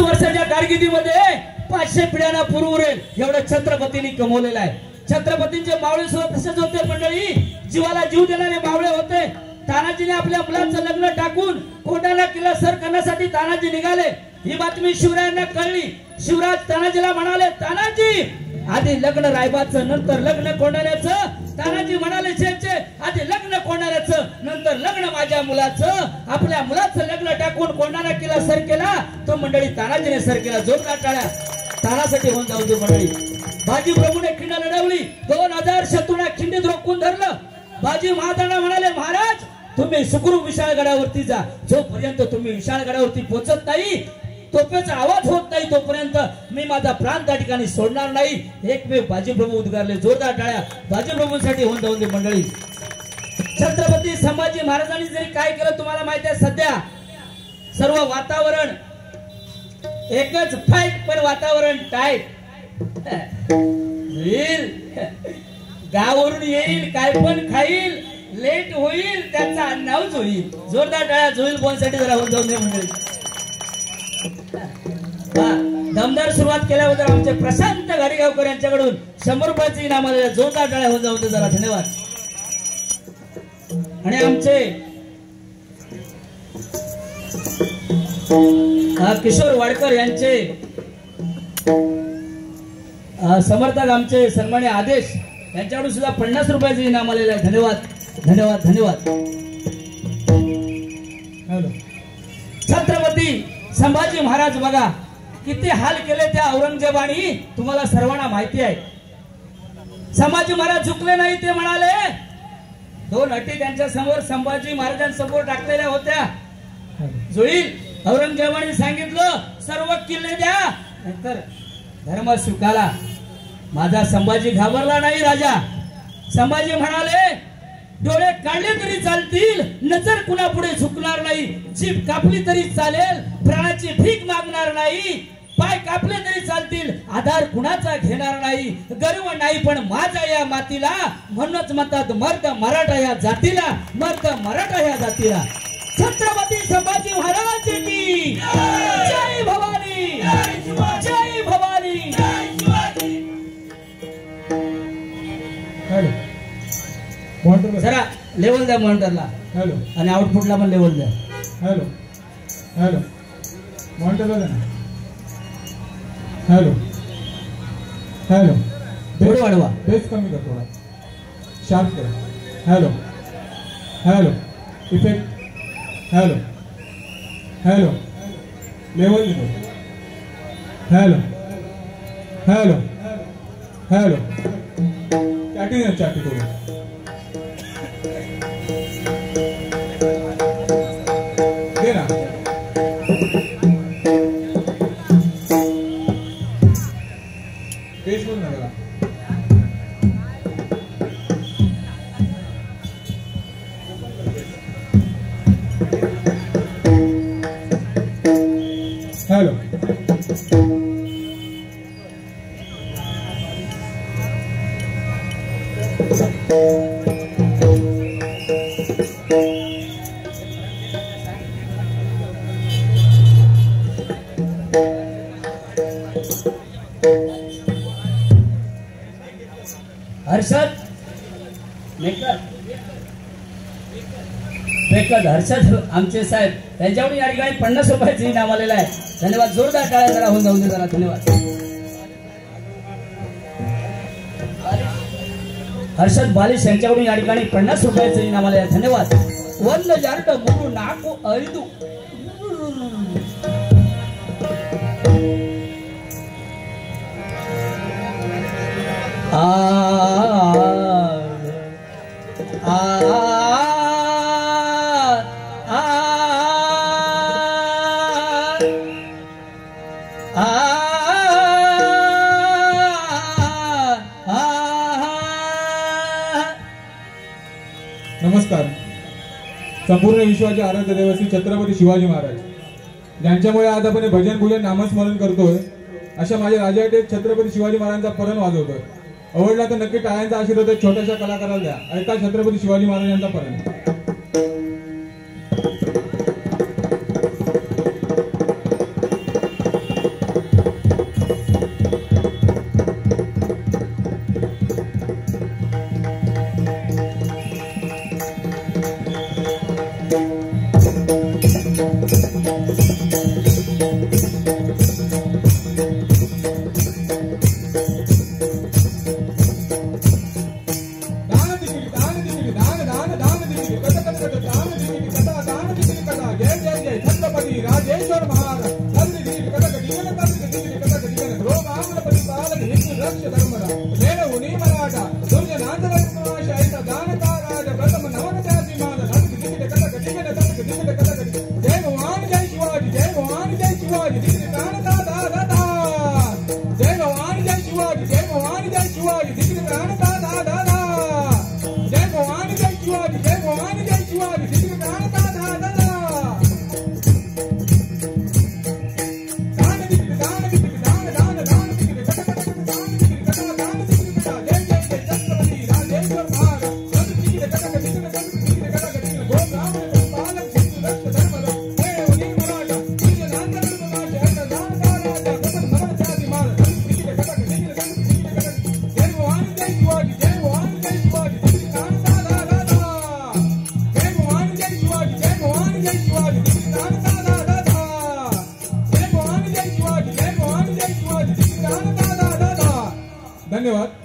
वर्षाच्या कारकिर्दीमध्ये 500 पिढ्यांना पुरवरेल एवढं छत्रपतींनी कमवलेलं आहे. छत्रपतींचे मावळे सुद्धा तसेच होते मंडळी, जीवाला जीव देणारे मावळे होते. तानाजीने आपल्या मुलांचं लग्न टाकून कोंढाणा किल्ला सर करण्यासाठी तानाजी निघाले. ही बातमी शिवरायांना कळली. शिवराज तानाजीला म्हणाले, तानाजी आधी लग्न रायबाचं नंतर लग्न कोंढाण्याचं. तानाजी म्हणाले, शेठचे आधी लग्न कोंढाण्याचं नंतर लग्न माझ्या मुलाचं. आपल्या मुलाचं लग्न टाकून कोंढाणा किल्ला सर केला. तो मंडळी तानाजीने सर केला. जोरदार टाळ्या तानासाठी होऊन जाऊ दे मंडळी. बाजी प्रभूने खिंड लढवली. 2000 शत्रूंना खिंडीत रोखून धरलं. बाजी महाराजांना म्हणाले, महाराज तुम्ही सुखरूप विशाळगडावरती जा. जोपर्यंत तुम्ही विशाळगडावरती पोहोचत नाही, तोफेचा आवाज होत नाही, तोपर्यंत मी माझा प्राण त्या ठिकाणी सोडणार नाही. एकमेव बाजीप्रभू उद्गारले. जोरदार टाळ्या बाजीप्रभूंसाठी होऊन जाऊन दे मंडळी. छत्रपती संभाजी महाराजांनी जरी काय केलं तुम्हाला माहिती आहे. सध्या सर्व वातावरण एकच फाईट, पण वातावरण टाईट. गावावरून येईल, काय पण खाईल, लेट होईल, त्याचा अनाऊन्स होईल. जोरदार टाळ्या जोईल बोलसाठी जरा होऊन जाऊन दे मंडळी. दमदार सुरुवात केल्याबद्दल आमचे प्रशांत गाडीगावकर यांच्याकडून 100 रुपयाची इनाम आलेले. जोरदार टाळ्या होऊन जाऊन दे जरा. धन्यवाद. आणि आमचे किशोर वाडकर यांचे समर्थक आमचे सन्मान्य आदेश यांच्याकडून सुद्धा 50 रुपयाचे इनाम आलेले आहे. धन्यवाद धन्यवाद धन्यवाद. छत्रपती संभाजी महाराज बघा किती हाल केले त्या औरंगजेबाने, तुम्हाला सर्वांना माहिती आहे. संभाजी महाराज झुकले नाही. ते म्हणाले, 2 अटी त्यांच्या समोर संभाजी महाराजांसमोर टाकलेल्या होत्या. जोईल औरंगजेबाने सांगितलं, सर्व किल्ले द्या नंतर धर्म स्वीकारा. माझा संभाजी घाबरला नाही. राजा संभाजी म्हणाले, डोळे काढले तरी चालतील, नजर कुणापुढे झुकणार नाही. जीभ कापली तरी चालेल, प्राणाची भीक मागणार नाही. पाय कापले तरी चालतील, आधार कुणाचा घेणार नाही. गर्व नाही पण माझा या मातीला, म्हणूनच म्हणतात मर्द मराठा या जातीला, मर्द मराठा या जातीला. छत्रपती संभाजी महाराज की जय भवानी, जय भवानी. जरा लेवल द्या मॉनिटरला. हॅलो. आणि आउटपुटला पण लेवल द्या. हॅलो हॅलो मॉनिटरला द्या. Hello hello. थोडं वाढवा. बेस कमी कर, थोडा शार्प करा. Hello hello. Effect. Hello hello. Level दे. Hello hello hello. चाटी ना, चाटी थोडी. दे ना. बेस बोल ना मला. हॅलो. हर्षद हर्षद आमचे साहेब त्यांच्याकडून या ठिकाणी 50 रुपयाचे इनाम आलेलं आहे. धन्यवाद. जोरदार टाळ्या जरा होऊन जाऊन दे जरा. धन्यवाद. हर्षद बालिश यांच्याकडून या ठिकाणी 50 रुपयाचे इनाम आलेलं आहे. धन्यवाद. 1 ಜಾರ್ಟ 3 4 5 नमस्कार. संपूर्ण विश्वाचे आराध्य दैवत श्री छत्रपती शिवाजी महाराज ज्यांच्यामुळे आज आपण भजन भूजन नामस्मरण करतोय, अशा माझ्या राजाटे छत्रपती शिवाजी महाराजांचा परण वाजवतोय. आवडला तर नक्की टाळ्यांचा आशीर्वाद छोट्याशा कलाकाराला द्या. ऐका छत्रपती शिवाजी महाराजांचा परण. धन्यवाद.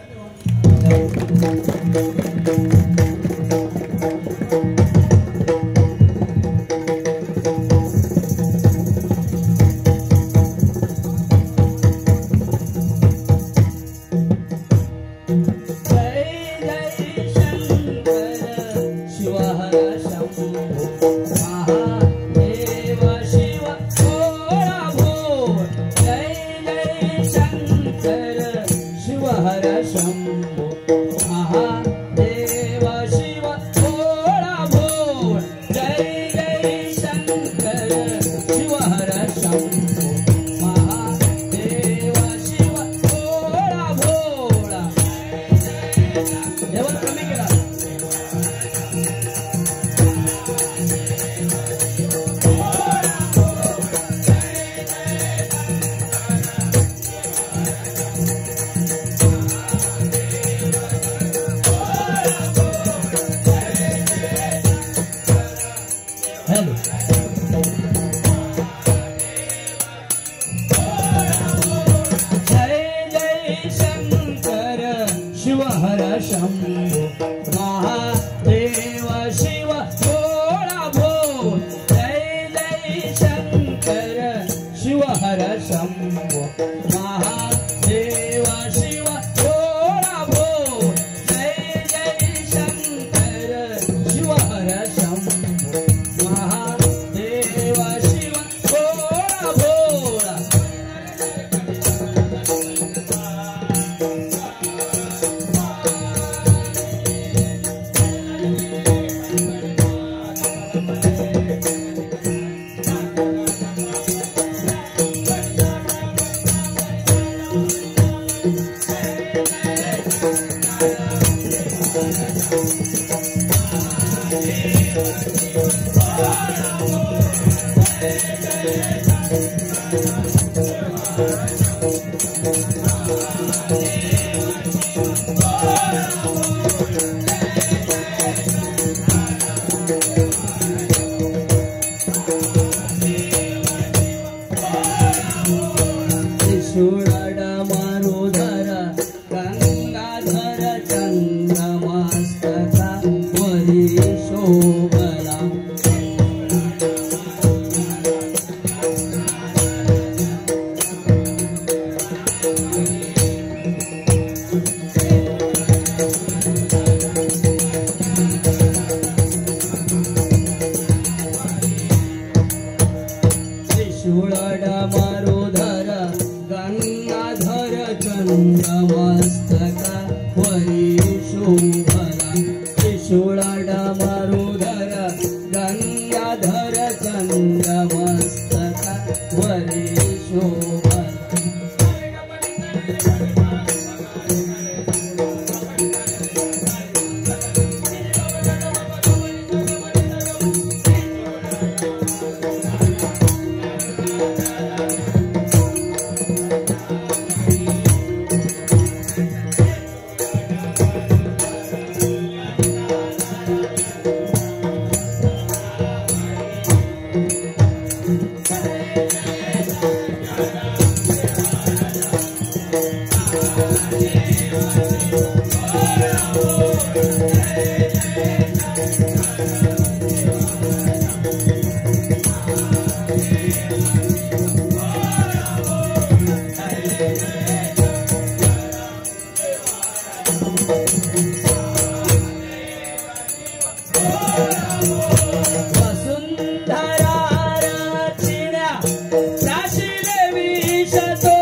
तो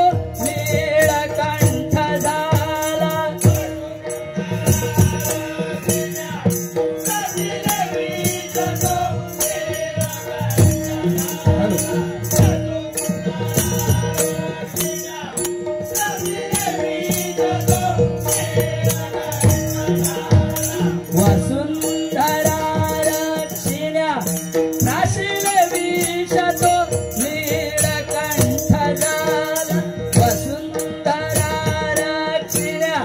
नीळकंठ झाला वसुंधरा रक्षिण्या प्राशिले विष तो नीळकंठ झाला वसुंधरा रक्षिण्या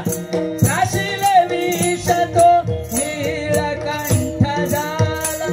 प्राशिले विष तो नीळकंठ झाला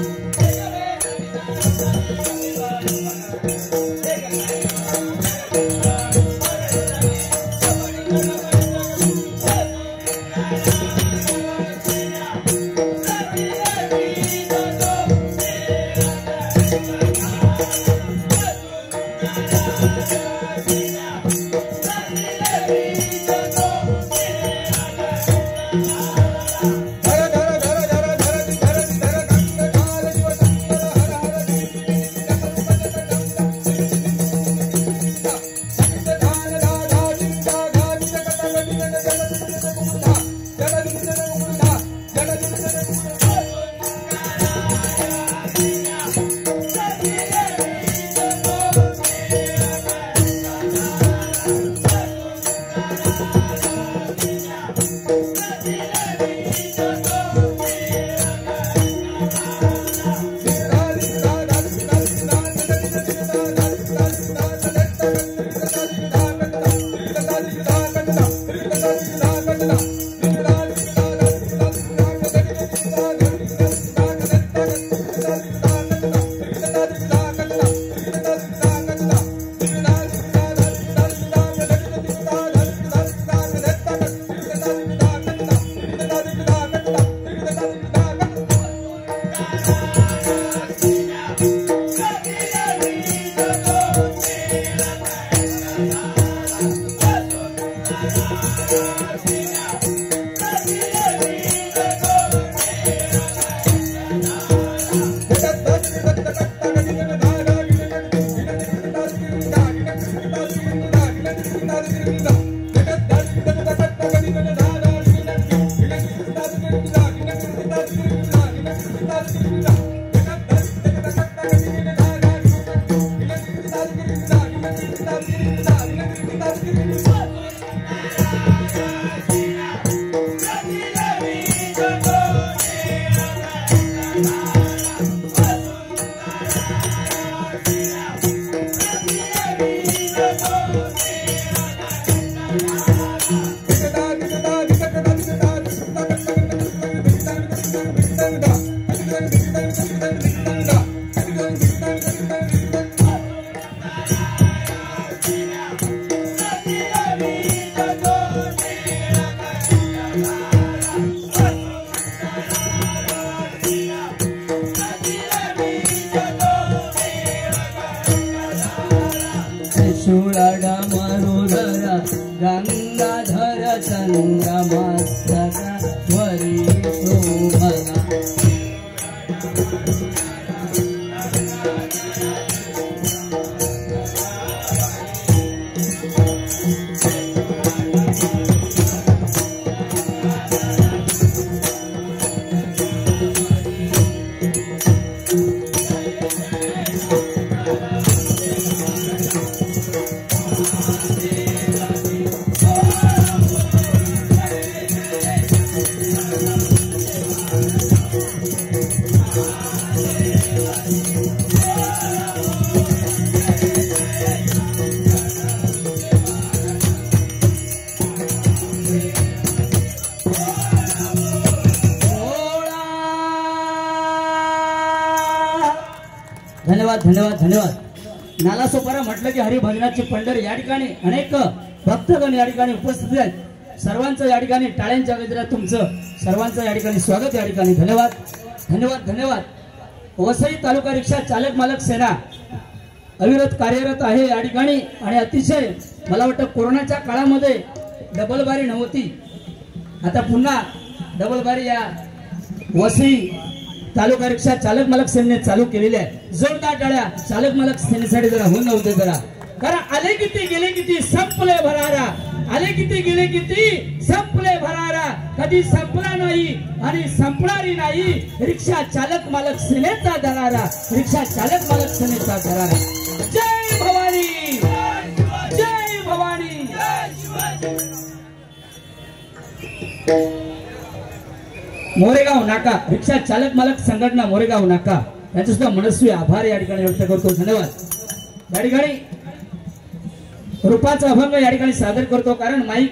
गंगाधर चंद्रमस्तक वरी शोभना धन्यवाद धन्यवाद धन्यवाद। नालासोपारा म्हटलं की हरिभजनाची पंढरी, या ठिकाणी अनेक भक्तगण या ठिकाणी उपस्थित आहेत। सर्वांचं या ठिकाणी टाळ्यांच्या गजरात तुमचं सर्वांचं या ठिकाणी स्वागत, या ठिकाणी धन्यवाद धन्यवाद धन्यवाद। वसई तालुका रिक्षा चालक मालक सेना अविरत कार्यरत आहे या ठिकाणी, आणि अतिशय मला वाटतं कोरोनाच्या काळामध्ये डबल बारी नव्हती, आता पुन्हा डबल बारी या वसई तालुका रिक्षा चालक मालक सेनेने चालू केलेली आहे। जोरदार टाळ्या चालक मालक सेनेसाठी जरा होऊन नव्हते जरा कारण आले किती गेले किती संपले भरारा, आले किती गेले किती संपले भरारा, कधी संपला नाही आणि संपणारी नाही रिक्षा चालक मालक सेनेचा धरारा, रिक्षा चालक मालक सेनेचा धरारा. जय भवानी, जय भवानी. मोरेगाव नाका रिक्षा चालक मालक संघटना मोरेगाव नाका यांचे सुद्धा मनस्वी आभार या ठिकाणी व्यक्त करतो. धन्यवाद. या ठिकाणी रूपाचा अभंग या ठिकाणी सादर करतो, कारण माईक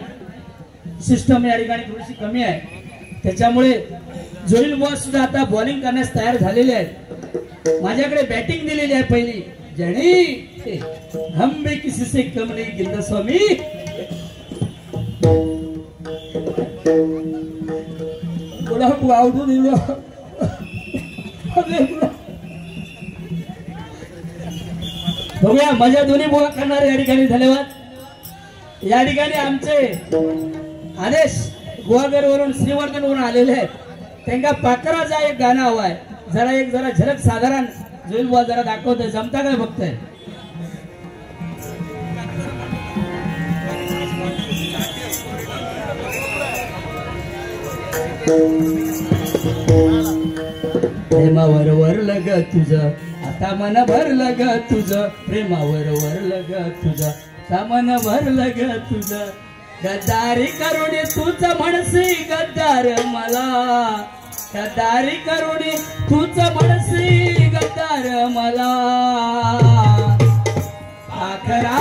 सिस्टम या ठिकाणी थोडीशी कमी आहे, त्याच्यामुळे जोईल बुवा सुद्धा आता बॉलिंग करण्यास तयार झालेले आहेत. माझ्याकडे बॅटिंग दिलेली आहे पहिली. जणी हम भी किसी से कम नहीं गिंदा स्वामी. बोला आवडून दिलं. बघूया मजा दोन्ही बुवा करणारे या ठिकाणी. धन्यवाद. या ठिकाणी आमचे आदेश गुहागर वरून श्रीवर्धन वरून आलेले आहेत. त्यांना पाकराचा एक गाणं हवं आहे. जरा झलक साधारण जोईल बुवा जरा दाखवतोय, जमता काय बघताय. प्रेमावर वरलं ग तुझं आता मन भरलं ग तुझं, प्रेमावर वरलं ग तुझं आता मन भरलं ग तुझं. गद्दारी करुणी तूच म्हणसी गद्दार मला, गद्दारी करुणी तूच म्हणसी गद्दार मला. आखरा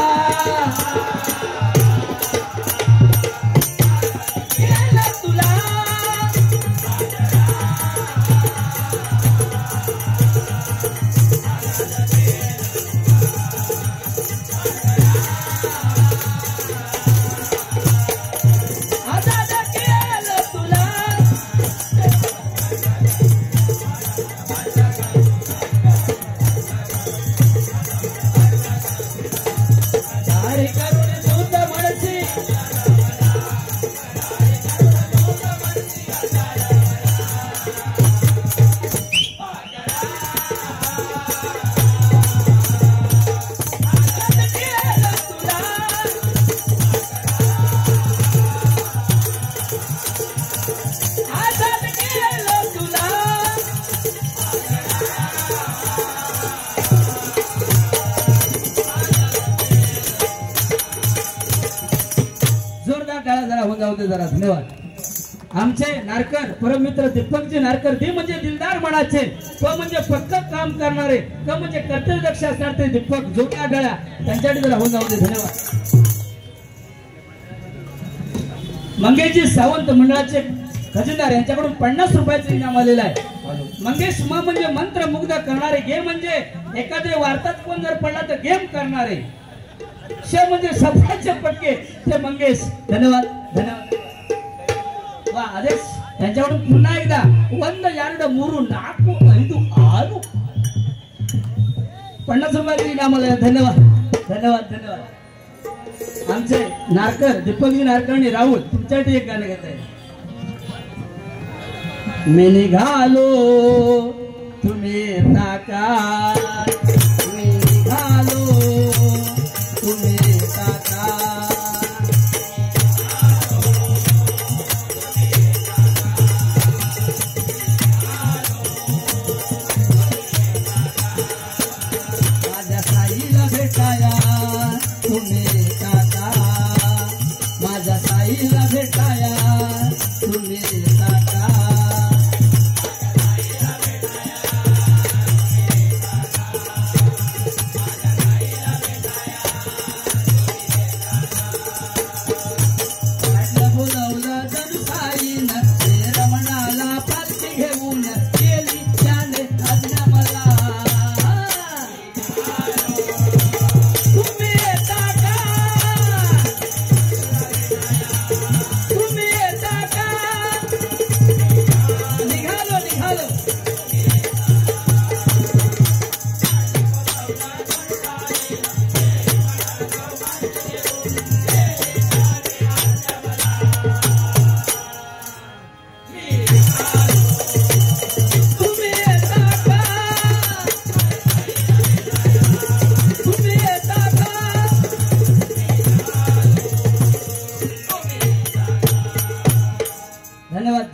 जरा. धन्यवाद. आमचे नारकर परममित्र दीपकजी नारकर, ते म्हणजे दिलदार मनाचे, तो म्हणजे पक्क काम करणारे, तो म्हणजे कर्तव्यदक्ष असणार ते दीपक जोडा गळ्या, त्यांच्यासाठी जरा होऊन जाऊ दे. धन्यवाद. मंगेशजी सावंत मंडळाचे खजिनदार यांच्याकडून 50 रुपयाचं इनाम आलेलं आहे. मंगेश म्हणजे मंत्रमुग्ध करणारे, गे म्हणजे एखाद्या वार्तात कोण जर पडला तर गेम करणारे, शे म्हणजे शब्दाचे पटके ते मंगेश. धन्यवाद. धन्यवाद. वा आदेश त्यांच्याकडून पुन्हा एकदा 1 यार्ड 3 4 5 6 50 रुपयाचे इनाम आले. धन्यवाद. धन्यवाद. धन्यवाद. आमचे नारकर दीपकजी नारकर आणि राहुल तुमच्यासाठी एक गाणं घेत आहे. मी निघालो तुम्ही ताका, मी निघालो तुम्ही ताका. माझ्या साईला भेटाया तुम्ही ताका, माझ्या साईला भेटाया तुम्ही ताका.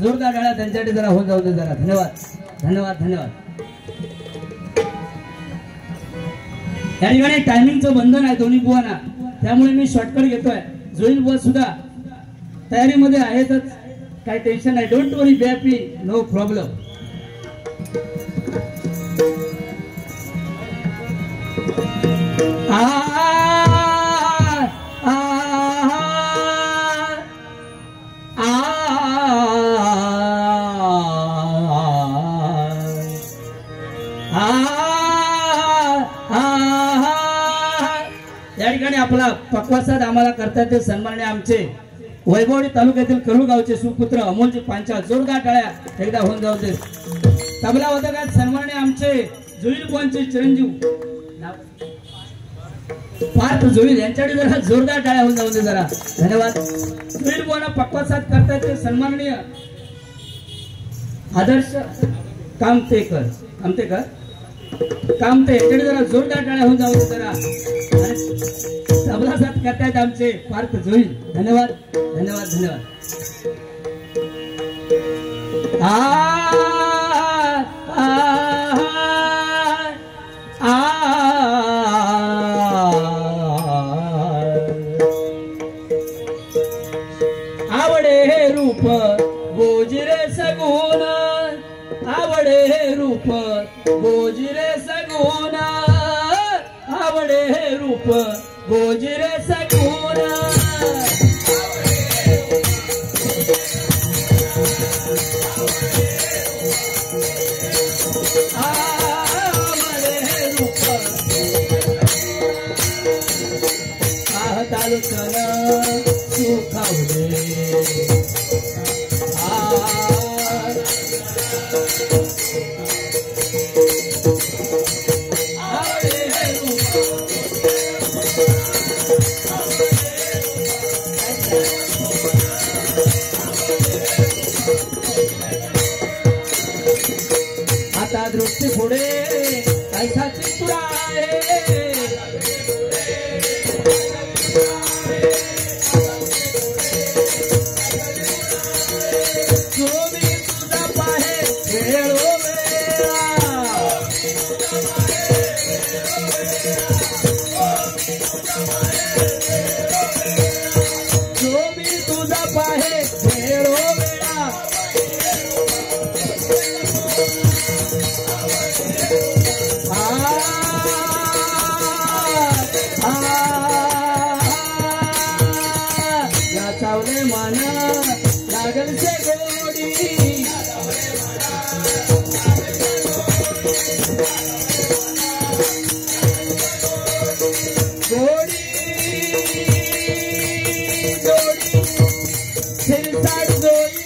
जोरदार टाळ्या त्यांच्यासाठी जरा होऊन जाऊ दे जरा. धन्यवाद धन्यवाद धन्यवाद. या ठिकाणी टायमिंगचं बंधन आहे दोन्ही बुवांना, त्यामुळे मी शॉर्टकट घेतोय. जोईल बुवा सुद्धा तयारीमध्ये आहेतच, काही टेन्शन नाही. Don't worry Bappi, no problem. या ठिकाणी आपला पक्वासाद आम्हाला करतात ते सन्माननीय आमचे वैभवडी तालुक्यातील करू गावचे सुपुत्र अमोलजी पांचाळ. जोरदार टाळ्या एकदा होऊन जाऊ दे. तबला वादकात सन्माननीय आमचे जोईल बुवांचे चिरंजीव पार्थ जोईल, यांच्याकडे जरा जोरदार टाळ्या होऊन जाऊ दे जरा. धन्यवाद. जोईल बुवांना पक्वासाद करतात ते सन्माननीय आदर्श कामतेकर यांच्याकडे जरा जोरदार टाळ्या होऊन जाऊ दे जरा. तबला साथ करतायत आमचे पार्थ जोईल. धन्यवाद धन्यवाद धन्यवाद. आवडे हे रूप गोजिरे सगुण, आवडे हे रूप गोजिरे सगुण, आवडे हे रूप गोजिरे सगुण. आवडे हे रूप पाहताल चल सुखावले. आता दृष्टी पुढे कैसा चित्तुरा आहे. जो मी तुझा पाहे वेळोवेळा, जो मी तुझा पाहे वेळोवेळा. या चावले मन लागल से गोडी, गोडी गोडी फिरसाट जोडी.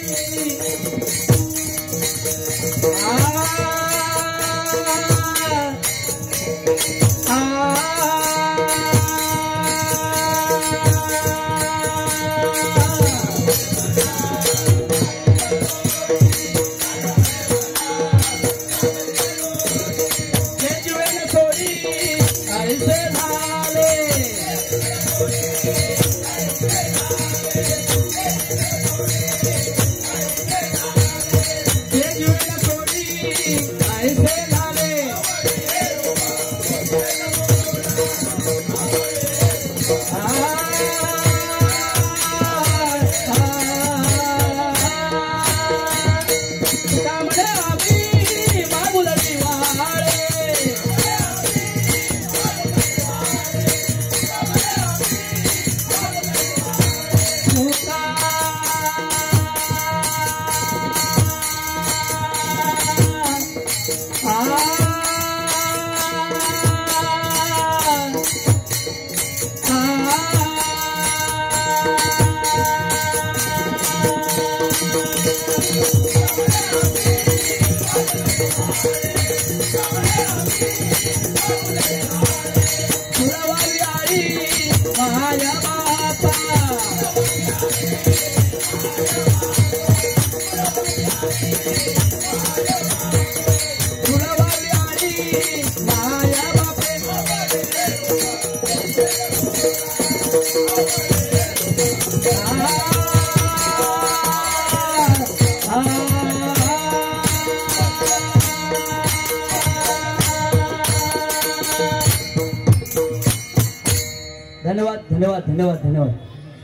धन्यवाद धन्यवाद धन्यवाद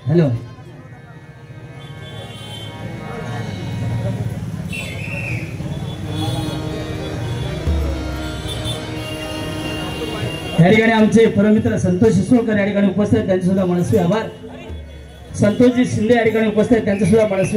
धन्यवाद. या ठिकाणी आमचे परमित्र संतोष शिसोळकर या ठिकाणी उपस्थित आहेत, त्यांचे सुद्धा मनस्वी आभार. संतोषजी शिंदे या ठिकाणी उपस्थित आहेत, त्यांचे सुद्धा मनस्वी